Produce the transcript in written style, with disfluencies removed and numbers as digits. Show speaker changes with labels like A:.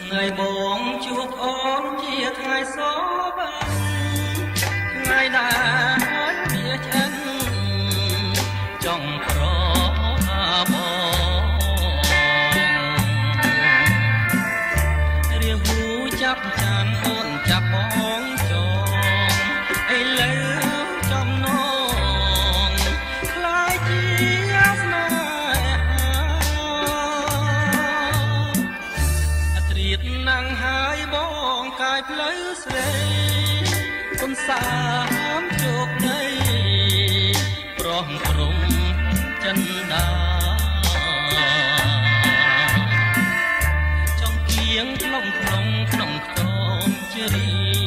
A: ថ្ងៃបងជួបអូនជាថ្ងៃសបានថ្ងៃដែលវាឆ្អិនចង់ប្របងរាហូចាប់ចានអូនចាប់បងចងឥឡូវចំណងខ្លាយជាស្នេហាត្រៀតណាំងហើយបងកាយផ្លូវស្រីគុណសាមជោគដីប្រោះព្រំចិនដាចង់គៀងក្នុងក្នុងខ្ទមជារី